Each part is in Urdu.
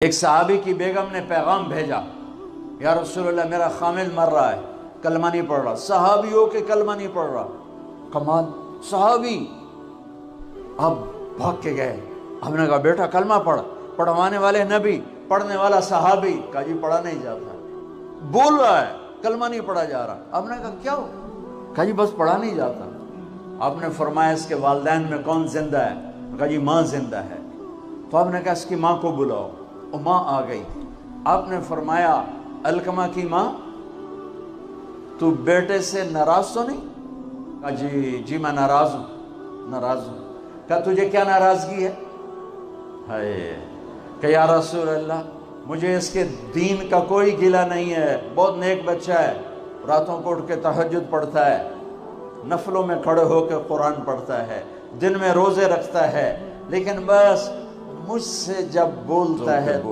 ایک صحابی کی بیگم نے پیغام بھیجا، یا رسول اللہ میرا خامد مر رہا ہے، کلمہ نہیں پڑھ رہا۔ صحابی ہو کے کلمہ نہیں پڑھ رہا، کمال صحابی۔ اب بھاگ کے گئے، ہم نے کہا بیٹا کلمہ پڑھ، پڑھوانے والے نبی، پڑھنے والا صحابی۔ کہا جی پڑھا نہیں جاتا، بول رہا ہے کلمہ نہیں پڑھا جا رہا۔ ہم نے کہا کیا ہو؟ کہا جی بس پڑھا نہیں جاتا۔ آپ نے فرمایا اس کے والدین میں کون زندہ ہے؟ کہا جی ماں زندہ ہے۔ تو آپ نے کہا اس کی ماں کو بلاؤ۔ وہ ماں آ گئی۔ آپ نے فرمایا علقمہ کی ماں تو بیٹے سے ناراض تو نہیں؟ کہا جی میں ناراض ہوں۔ کہا تجھے کیا ناراضگی ہے؟ کہ یا رسول اللہ مجھے اس کے دین کا کوئی گلہ نہیں ہے، بہت نیک بچہ ہے، راتوں کو اٹھ کے تہجد پڑھتا ہے، نفلوں میں کھڑے ہو کے قرآن پڑھتا ہے، دن میں روزے رکھتا ہے، لیکن بس مجھ سے جب بولتا ہے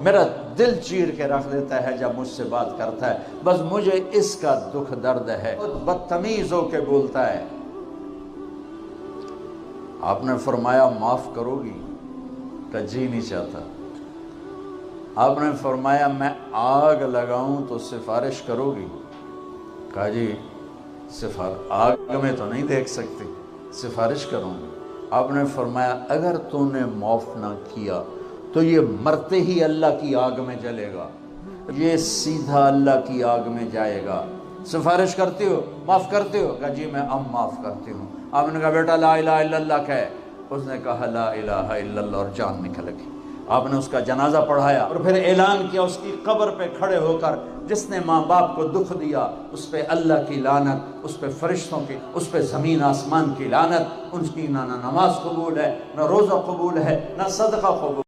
میرا دل چیر کے رکھ دیتا ہے جب مجھ سے بات کرتا ہے، بس مجھے اس کا دکھ درد ہے، بدتمیز ہو کے بولتا ہے۔ آپ نے فرمایا معاف کرو گی؟ کہ جی نہیں چاہتا۔ آپ نے فرمایا میں آگ لگاؤں تو سفارش کرو گی؟ کہا جی آگ میں تو نہیں دیکھ سکتی، سفارش کروں گی۔ آپ نے فرمایا اگر تو نے معاف نہ کیا تو یہ مرتے ہی اللہ کی آگ میں جلے گا، یہ سیدھا اللہ کی آگ میں جائے گا، سفارش کرتے ہو، معاف کرتے ہو؟ کہا جی میں اب معاف کرتی ہوں۔ آپ نے کہا بیٹا لا الہ الا اللہ کہے۔ اس نے کہا لا الہ الا اللہ اور جان نکل گئی۔ آپ نے اس کا جنازہ پڑھایا اور پھر اعلان کیا اس کی قبر پہ کھڑے ہو کر جس نے ماں باپ کو دکھ دیا اس پہ اللہ کی لعنت، اس پہ فرشتوں کی، اس پہ زمین آسمان کی لعنت، ان کی نہ نماز قبول ہے، نہ روزہ قبول ہے، نہ صدقہ قبول